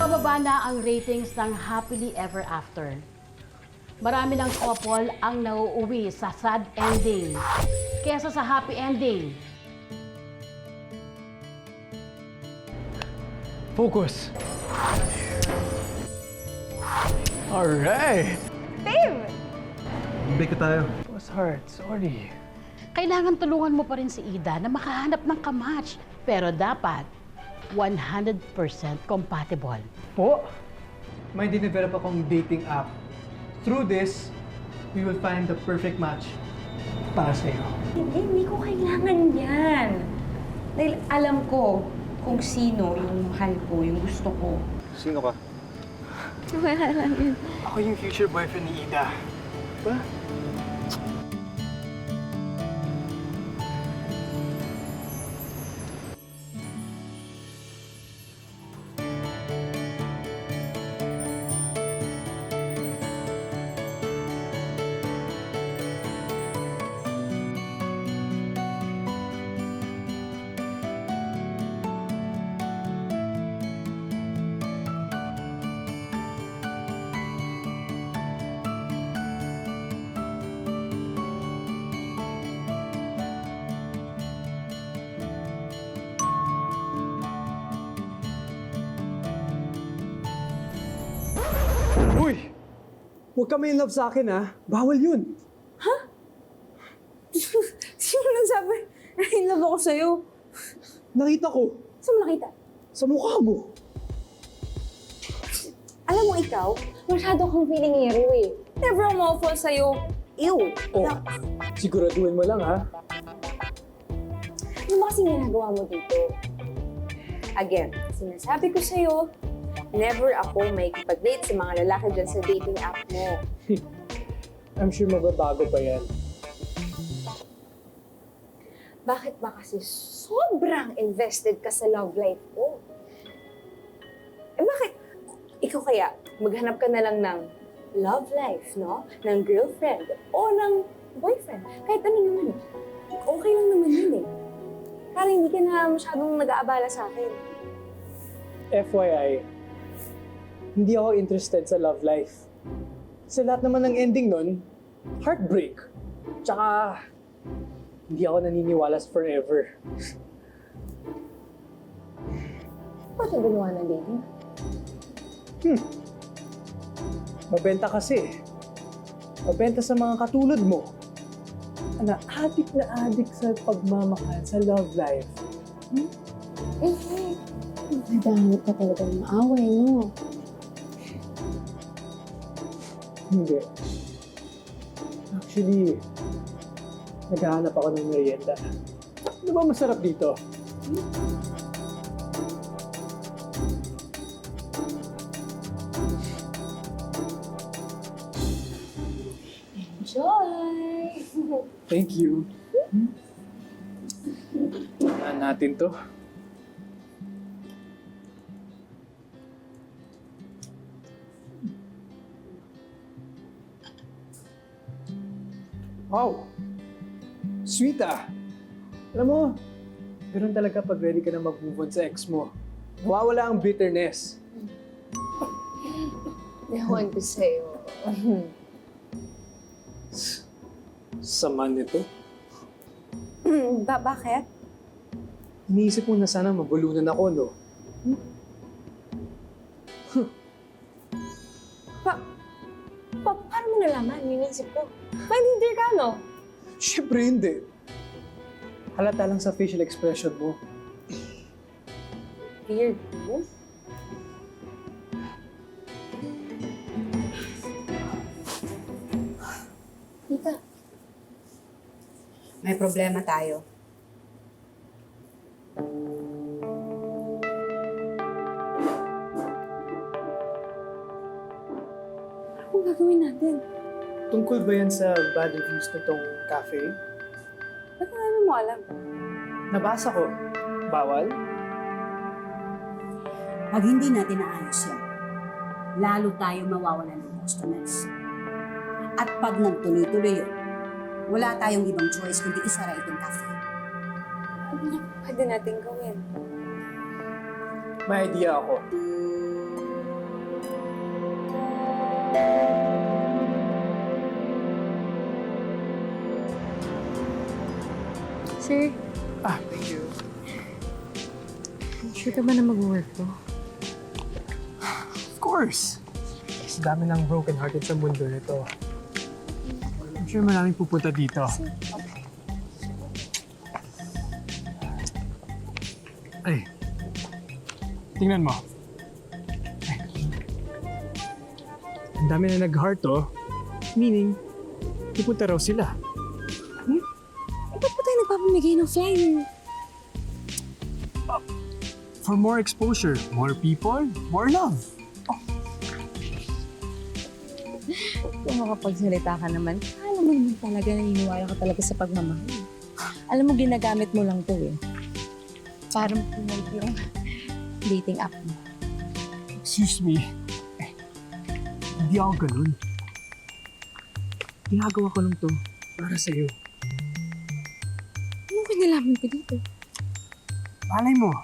Pababa na ang ratings ng Happily Ever After. Marami ng couple ang nauuwi sa sad ending kesa sa happy ending. Focus. Alright. Dave! Break tayo. It was hard. Sorry. Kailangan tulungan mo pa rin si Ida na makahanap ng kamatch. Pero dapat 100% compatible. Po, may dinevelop akong dating app. Through this, we will find the perfect match para sa'yo. Hindi ko kailangan yan. Dahil alam ko kung sino yung mahal ko, yung gusto ko. Sino ka? Wala lang yun. Ako yung future boyfriend ni Ida. Ba? Uy! Huwag ka may love sa akin, ha? Bawal yun. Sino nagsabi na in love ako sa'yo? Nakita ko. Saan mo nakita? Sa mukha mo. Alam mo ikaw, masyado kang feeling hero eh. Never ako ma-fall sa'yo. Ew! Oh, siguraduhin mo lang, ha? Ano ba kasing ginagawa mo dito? Again, sinasabi ko sa'yo, never ako may kipag-date sa mga lalaki dyan sa dating app mo. I'm sure magbabago pa yan. Bakit ba kasi sobrang invested ka sa love life mo? Eh bakit? Ikaw kaya, maghanap ka na lang ng love life, no? Ng girlfriend o ng boyfriend. Kahit ano naman. Okay lang naman yun eh. Para hindi ka na masyadong nag-aabala sa akin. FYI, hindi ako interested sa love life. Sa lahat naman ng ending nun, heartbreak. Tsaka, hindi ako naniniwala sa forever. Ba't ito ginawa ng dating? Mabenta kasi. Mabenta sa mga katulad mo. Na adik sa pagmamahal sa love life. Naghahanap ka talaga ng maaway, no? Hindi. Actually, naghahanap ako ng merienda. Ano ba masarap dito? Enjoy! Thank you. Tingnan natin to. Wow! Sweet ah! Alam mo, ganun talaga pag ready ka na mag-move on sa ex mo. Mawawala ang bitterness. Ewan ko sa'yo. Sama nito. Bakit? Iniisip mo na sana mabulunan ako, no? Paano mo nalaman? Inisip ko. Pwede hindi ka, no? Siyempre hindi. Halata lang sa facial expression mo. Weird. Tita. May problema tayo. Anong gagawin natin? Tungkol ba yan sa bad reviews na tong cafe? Ba't na mo alam? Nabasa ko. Bawal? Pag hindi natin naayos yan, lalo tayo mawawalan ng customers. At pag nagtuloy-tuloy yun, wala tayong ibang choice kundi isara itong cafe. Ano na pwede natin gawin? May idea ako. Sir, Thank you. sure ka ba na mag-work to? Of course! Sa dami ng broken hearted sa mundo nito. I'm sure maraming pupunta dito. Ay, tingnan mo. Ay. Ang dami na nag-heart, oh. Meaning, pupunta raw sila. Ba't pa tayo nagpapamigay ng flyer? For more exposure, more people, more love. Kung makapagsalita ka naman, alam mo naman talaga, naniniwala ka talaga sa pagmamahal. Alam mo, ginagamit mo lang to eh. Parang promote yung dating app mo. Excuse me. Hindi ako ganun. Ginagawa ko lang to para sa'yo. Anong kinalaman ko dito? Malay mo,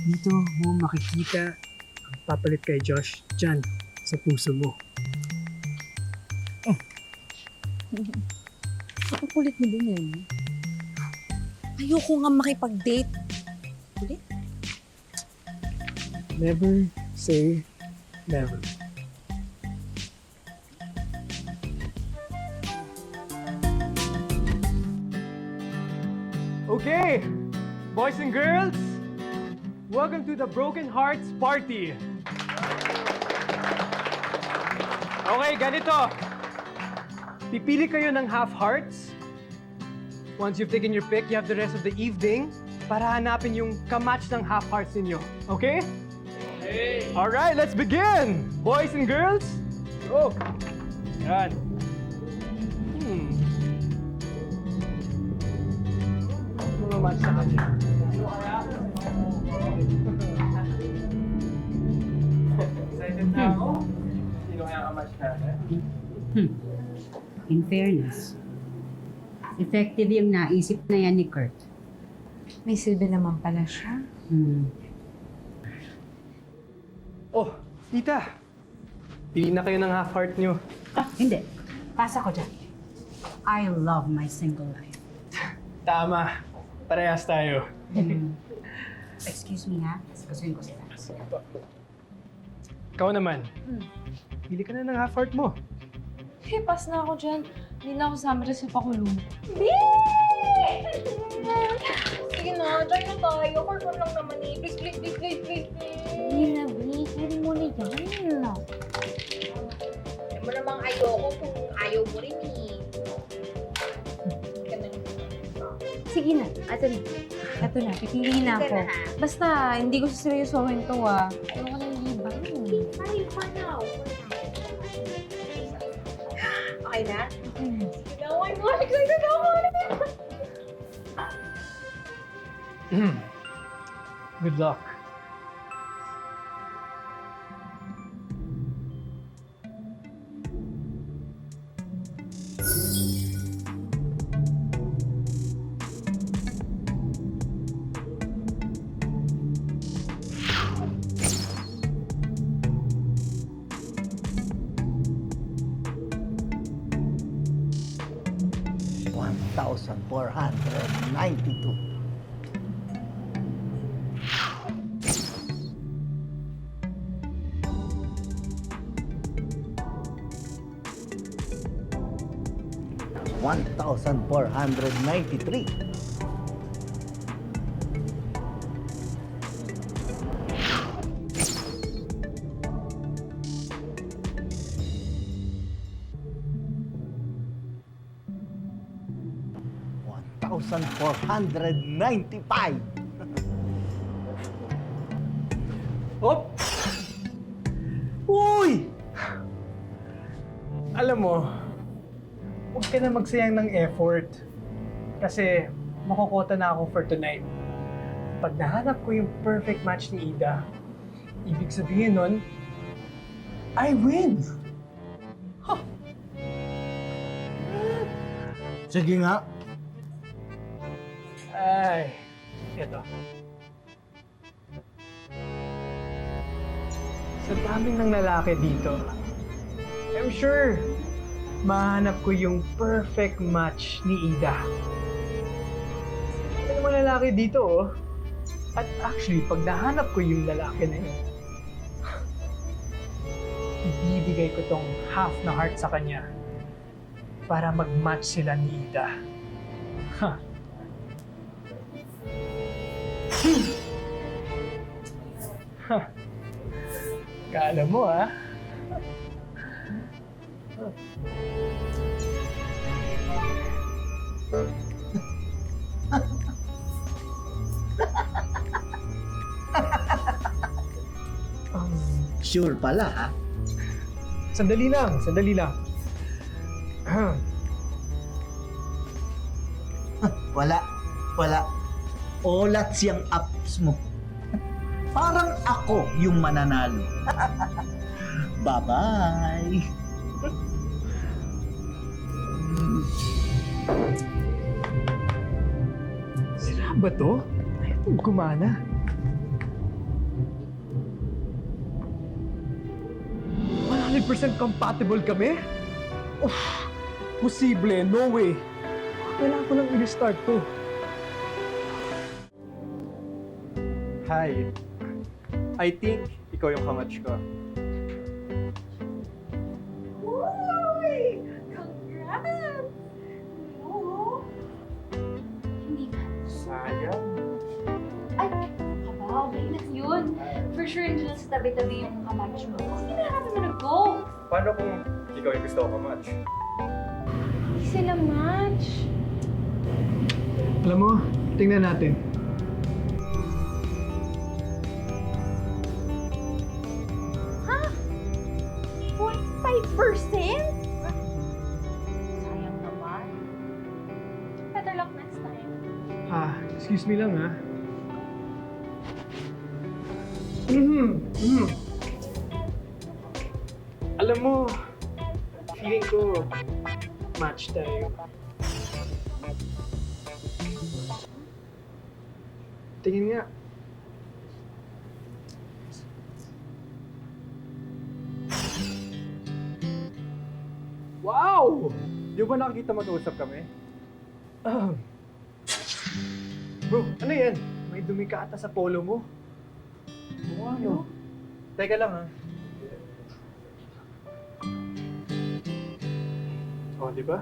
dito mo makikita ang papalit kay Josh dyan sa puso mo. Ang kulit mo din yun. Ayoko nga makipag-date. Kulit? Never say never. Okay, boys and girls, welcome to the Broken Hearts Party. Okay, ganito. Pipili kayo ng half hearts. Once you've taken your pick, you have the rest of the evening para hanapin yung kamatch ng half hearts ninyo. Okay? Okay. Alright, let's begin! Boys and girls, go! Yan. Mga match na kanya. Excited na ako. Sino kaya kamatch natin? In fairness, effective yung naisip na yan ni Kurt. May silbi naman pala siya. Oh, tita. Pili na kayo ng half heart nyo. Hindi. Pasa ko dyan. I love my single life. Tama. Parehas tayo. Excuse me ha, sasagusin ko sila. Ikaw naman. Pili ka na ng half heart mo. Hey, pass na ako dyan. Hindi na ako sama dyan sa pakulong. Sige na, dyan na tayo. Karton lang naman eh. Please, please, please, please, please. Hindi na, please. Hindi mo na yan. Alam mo namang ayoko kung ayaw mo rin eh. Sige na, ato na. Ato na, pipiliin na ako. Sige na, ha? Basta, hindi ko seryosohin to ah. Ayoko na yung iba. Ay, for now. Okay na? Oh my God, excited ako! Good luck. $1,492. $1,493. $1,495. Hop! Uy! Alam mo, huwag ka na magsayang ng effort. Kasi makukota na ako for tonight. Pag nahanap ko yung perfect match ni Ida, ibig sabihin nun, I win! Sige nga. Ay, eto. Sa daming ng lalaki dito, I'm sure mahanap ko yung perfect match ni Ida. Ano naman lalaki dito, oh. At actually, pag nahanap ko yung lalaki na yun, ibibigay ko tong half na heart sa kanya para mag-match sila ni Ida. Ha. Ha. Kala mo, ah. Sure pala, ha? Sandali lang, sandali lang. Wala. Olat siyang apps mo. Parang ako yung mananalo. Bye-bye. Sira ba to? Ayaw itong gumana. %100% compatible kami? Uff, posible, no way. Kailangan ko lang i-restart to. Hi. I think ikaw yung kamatch ko. Uy! Congrats! Oo. Hindi ka. Sayang. Ay, kabaw, may ilas yun. For sure, hindi lang sa tabi-tabi yung kamatch mo. Hindi na namin nag-go. Paano kung ikaw yung gusto ko kamatch? Hindi sila match. Alam mo, tingnan natin. Ha? 45%? Sayang naman. Better luck next time. Excuse me lang, ha. Alam mo, feeling ko, match tayo. Tingin nga. Wow! Di ba nakikita mag-uusap kami? Bro, ano yan? May dumi ka ata sa polo mo. Ano? Teka lang, ha? Oh, di ba?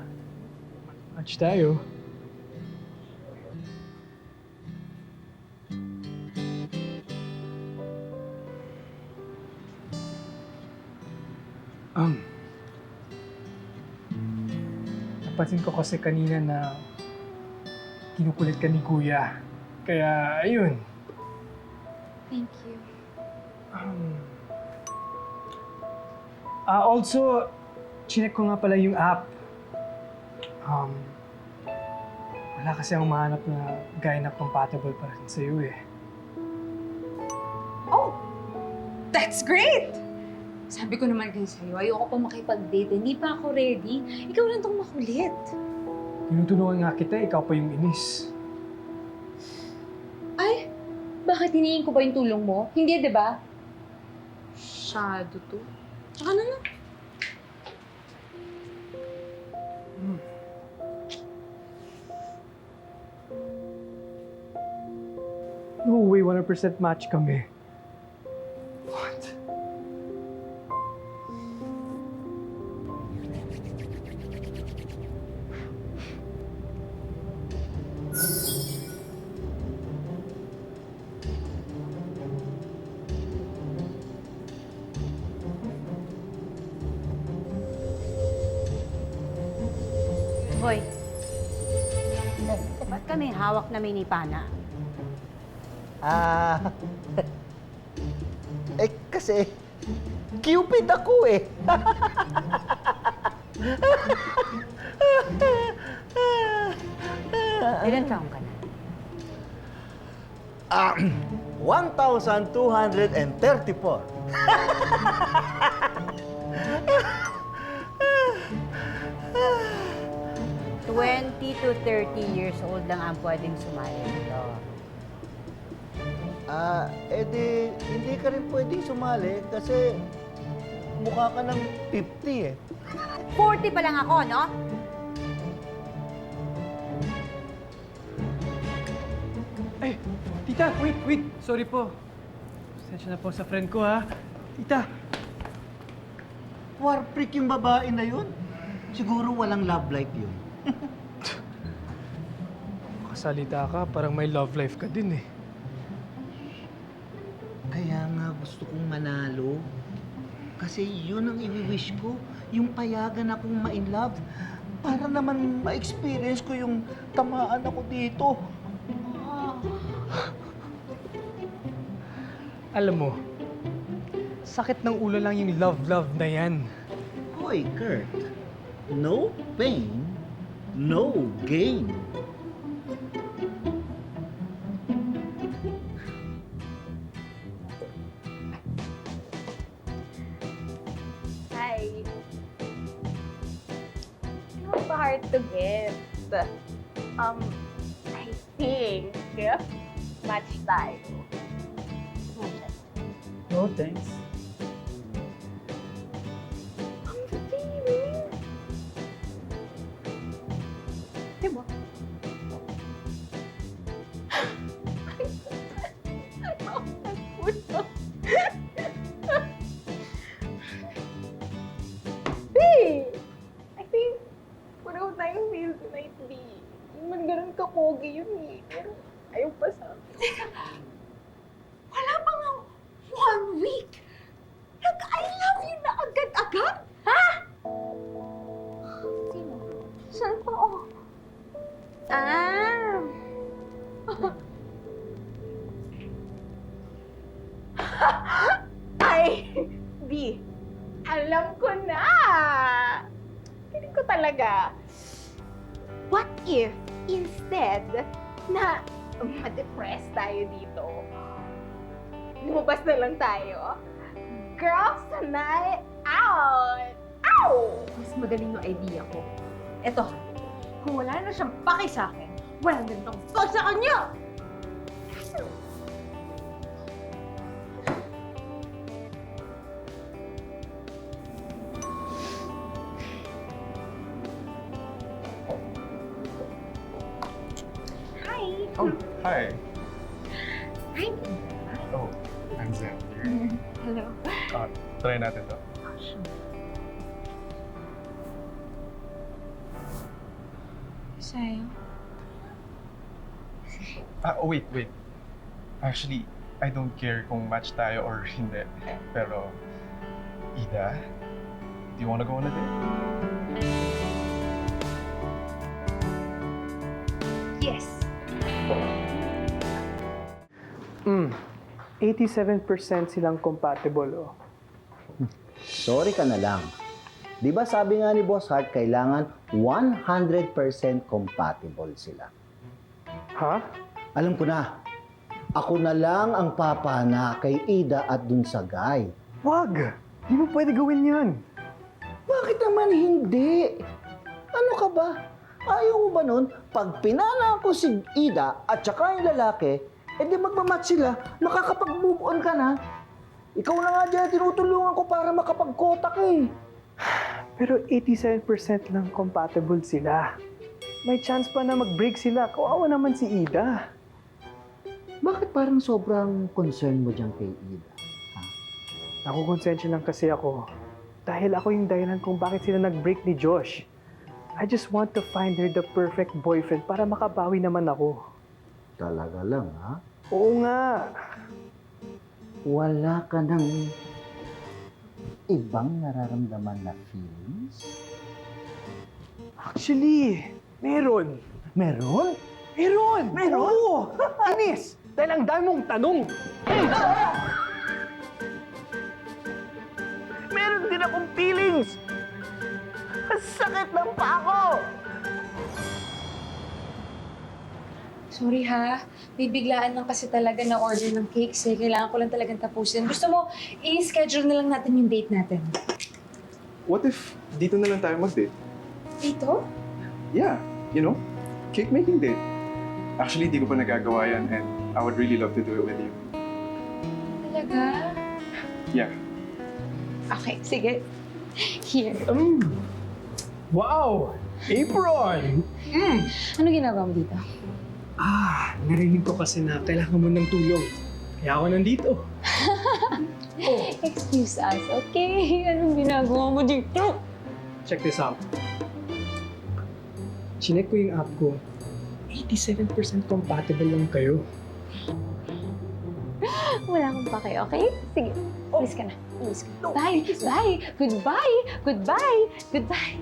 Match tayo. Napansin ko kasi kanina na kinukulit ka ni Kuya. Kaya, ayun. Thank you. Also, chinek ko nga pala yung app. Wala kasi akong mahanap na guy na compatible pa rin sa'yo eh. Oh! That's great! Sabi ko naman kayo sa'yo, ayoko pa makipag-date. Hindi pa ako ready. Ikaw lang tong makulit. Tinutulungan nga kita, ikaw pa yung inis. Ay, bakit hinihingi ko ba yung tulong mo? Hindi, di ba? Shadow to. Tsaka na lang. No way, 100% match kami. What? Hoy, ba't ka may hawak na minipana? Kasi Cupid ako eh. Ilan taong ka na? 1,234. 20 to 30 years old lang ang pwedeng sumali dito. Hindi ka rin pwedeng sumali kasi mukha ka ng 50 eh. 40 pa lang ako, no? Ay, tita, wait. Sorry po. Pasensya na po sa friend ko, ha. Tita, War freak yung babae na yun. Siguro walang love life yun. kasalita ka, parang may love life ka din, eh. Kaya nga gusto kong manalo. Kasi yun ang i-wish ko. Yung payagan akong ma-in love. Para naman ma-experience ko yung tamaan ako dito. Alam mo, sakit ng ulo lang yung love na yan. Hoy, Kurt. No pain, no gain. Hi. Not hard to get. I think match tayo. No, thanks. Diba? Hey! I think pareho tayong feel tonight, B. Hindi man ganun ka-pogi yun eh. Pero ayaw pa sa akin. Wala pa nga 1 week. Nag-I love you na agad-agad? Ha? Sino? Saan pa ako? Ah! Ay! B! Alam ko na! Feeling ko talaga. What if, instead, na ma-depress tayo dito, lumabas na lang tayo? Girls night out! Ow! Mas magaling yung idea ko. Eto, kung wala na siyang paki sa akin, wala na rin akong paki sa kanya! Hi! Oh, hi. Hi! Oh, I'm Zen. Hello. Try natin to. Sa'yo? Oh, wait. Actually, I don't care kung match tayo or hindi. Pero, Ida, do you wanna go on a date? Yes! 87% silang compatible, oh. Sorry ka na lang. Di ba sabi nga ni Boss Hart, kailangan 100% compatible sila. Ha? Alam ko na. Ako na lang ang papana kay Ida at dun sa guy. Wag! Di mo pwede gawin yan. Bakit naman hindi? Ano ka ba? Ayaw mo ba nun, pag pinana ko si Ida at saka yung lalaki, edi magmamatch sila, makakapag-move on ka na. Ikaw na nga dyan, tinutulungan ko para makapag-kotak eh. Pero 87% lang compatible sila. May chance pa na mag-break sila. Kawawa naman si Ida. Bakit parang sobrang concern mo dyan kay Ida? Nakukonsensya lang kasi ako. Dahil ako yung dahilan kung bakit sila nag-break ni Josh. I just want to find her the perfect boyfriend para makabawi naman ako. Talaga lang, ha? Oo nga. Wala ka ng ibang nararamdaman na feelings? Actually, meron. Meron? Meron! Meron? Oo! Inis! Dahil ang dami mong tanong. Meron din akong feelings! Ang sakit ng paa ko! Sorry ha, bibiglaan lang kasi talaga na order ng cakes eh. Kailangan ko lang talagang tapusin. Gusto mo, i-schedule na lang natin yung date natin. What if dito na lang tayo mag-date? Dito? Yeah, you know, cake making date. Actually, di ko pa nagagawa yan and I would really love to do it with you. Talaga? Yeah. Okay, sige. Here. Wow! Apron! Ano ginagawa mo dito? Narinig ko kasi na kailangan mo ng tulong. Kaya ako nandito. Excuse us, okay? Anong ginagawa mo dito? Check this out. Chinek ko yung app ko. 87% compatible lang kayo. Wala akong pake, okay? Sige, ulis ka na. Ulis ka. Bye! Bye! Goodbye! Goodbye! Goodbye!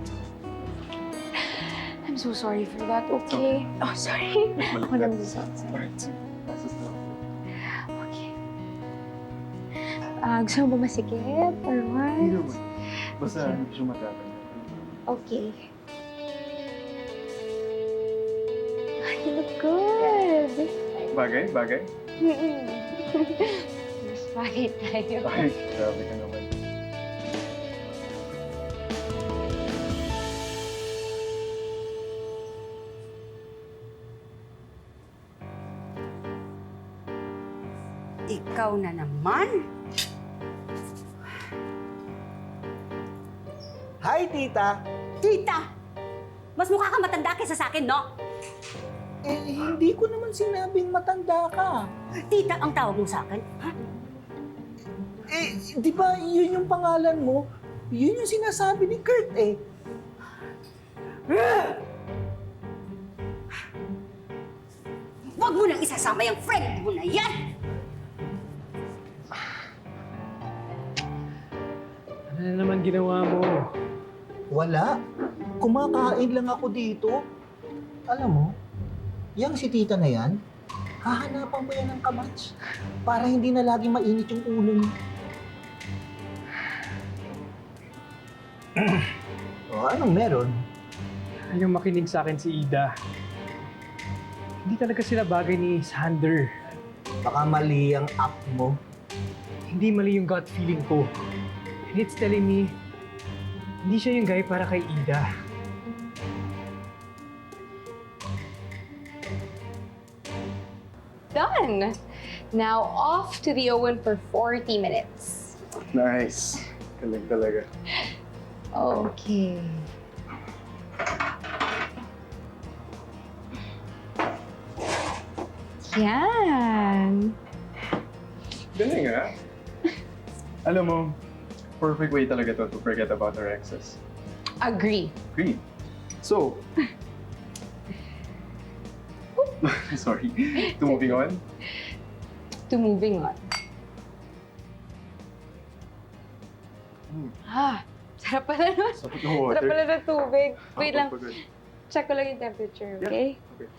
I'm so sorry for that, okay? Oh, sorry. Ako lang din sorry. Okay. Gusto mo ba masikip or what? Basta hindi siya matapang. Okay. You look good. Bagay? Bagay? Mas bagay tayo. Ay, grabe ka naman. Ikaw na naman? Hi, tita! Tita! Mas mukha kang matanda kaysa sa akin, no? Hindi ko naman sinabing matanda ka. Tita ang tawag mo sa akin. Ha? Di ba yun yung pangalan mo? Yun yung sinasabi ni Kurt eh. Huwag mo nang isasama yung friend mo na yan! Ano na naman ginawa mo? Wala. Kumakain lang ako dito. Alam mo, yang si tita na yan, hahanapan mo yan ng kamats para hindi na lagi mainit yung ulo mo. O, anong meron? Ayaw makinig sa akin si Ida. Hindi talaga sila bagay ni Sander. Baka mali ang app mo. Hindi mali yung gut feeling ko. And it's telling me, hindi siya yung guy para kay Ida. Done! Now, off to the Owen for 40 minutes. Nice. Galing talaga. Okay. Yan! Galing ah. Alam mo, perfect way talaga to forget about our exes. Agree. Agree. So, sorry. To moving on. To moving on. Sarap pala nun. Sapot ng water. Sarap pala ng tubig. Wait lang, Pagod. check ko lang yung temperature, okay? Okay.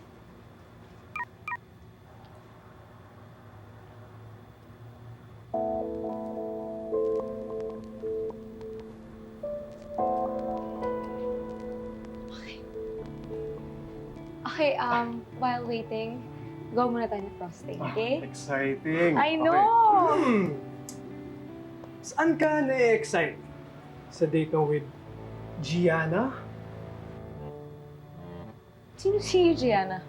Okay, while waiting, go muna tayo ng frosting, okay? Exciting. I know! Saan ka na-excite? Sa date mo with Gianna? Sino si Gianna?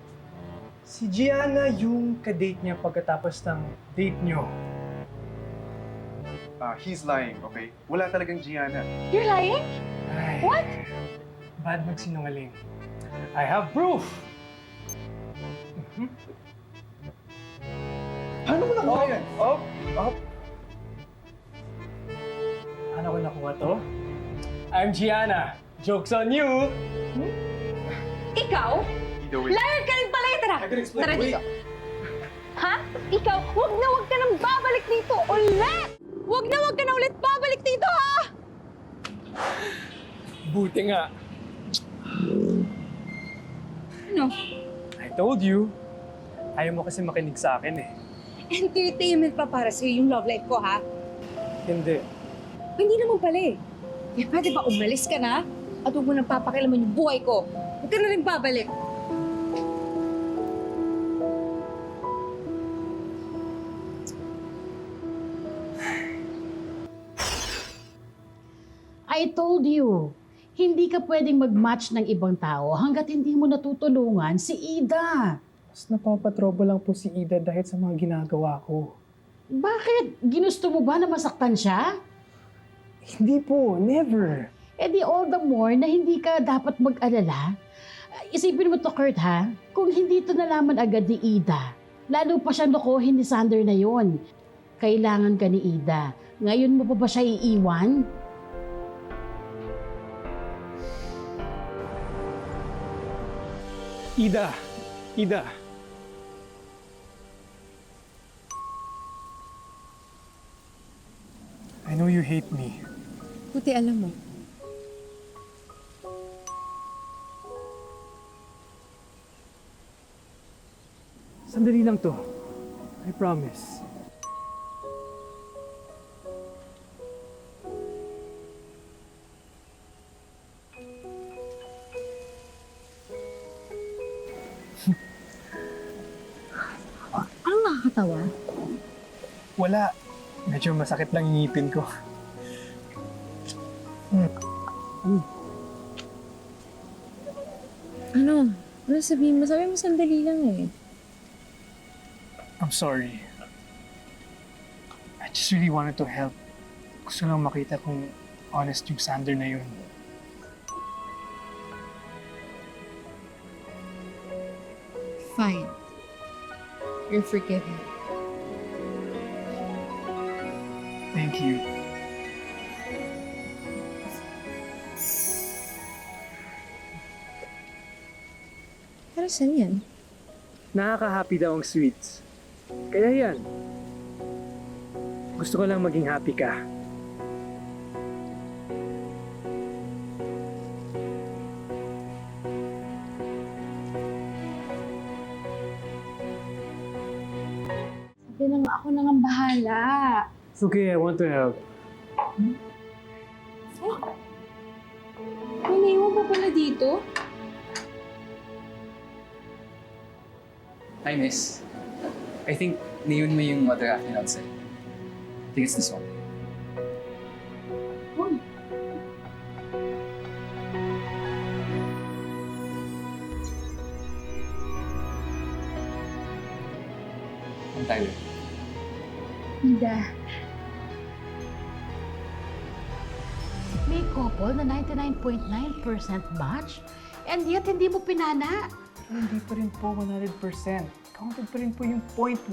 Si Gianna yung kadate niya pagkatapos ng date niyo. He's lying, okay? Wala talagang Gianna. You're lying? Ay, What? bad magsinungaling. I have proof! Paano mo nakuha yan? Up! Paano ko nakuha to? I'm Gianna. Joke's on you! Ikaw? Either way. Liar ka rin pala eh! Tara! I can explain. Tara Wait. dito. Ha? Ikaw, huwag ka nang babalik dito ulit! Huwag ka na ulit babalik dito, ha? Buti nga. Ano? I told you. Ayaw mo kasi makinig sa akin eh. Entertainment pa para sa'yo yung love life ko, ha? Hindi. Hindi naman pala eh. Eh, pwede ba umalis ka na? At huwag mo nang papakilaman yung buhay ko. Huwag ka na rin babalik. I told you, hindi ka pwedeng mag-match ng ibang tao hanggat hindi mo natutulungan si Ida. Mas napapatrobo lang po si Ida dahil sa mga ginagawa ko. Bakit? Ginusto mo ba na masaktan siya? Hindi po, never. Eh di all the more na hindi ka dapat mag-alala. Isipin mo to, Kurt, ha? Kung hindi to nalaman agad ni Ida, lalo pa siyang lokohin ni Sander na yon. Kailangan ka ni Ida. Ngayon mo pa ba siya iiwan? Ida, Ida. I know you hate me. Buti alam mo. Sandali lang to. I promise. Anong nakakatawa? Wala. Medyo masakit lang yung ngipin ko. Ano? Ano sabihin mo? Sabi mo sandali lang eh. I'm sorry. I just really wanted to help. Gusto lang makita kung honest yung Sander na yun. Fine. You're forgiven. Thank you. Pero saan yan? Nakaka-happy daw ang sweets. Kaya yan. Gusto ko lang maging happy ka. Sabi na nga ako nang ang bahala. It's okay, I want to help. May naiwan pa pala dito? Hi, miss. I think niyon mo yung water after outside. I think it's this one. Ang Tyler. Ida. May couple na 99.9% match, and yet hindi mo pinana. Pero hindi pa rin po 100%. Counted pa rin po yung 0.1%.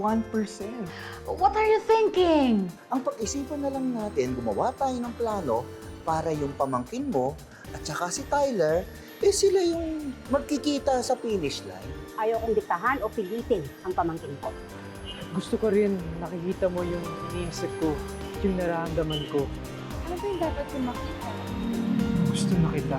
What are you thinking? Ang pag-isipan na lang natin, gumawa tayo ng plano para yung pamangkin mo at saka si Tyler, sila yung magkikita sa finish line. Ayaw kong diktahan o pilitin ang pamangkin ko. Gusto ko rin nakikita mo yung iniisip ko, yung nararamdaman ko. Ano ba yung dapat kong makita? Gusto na kita.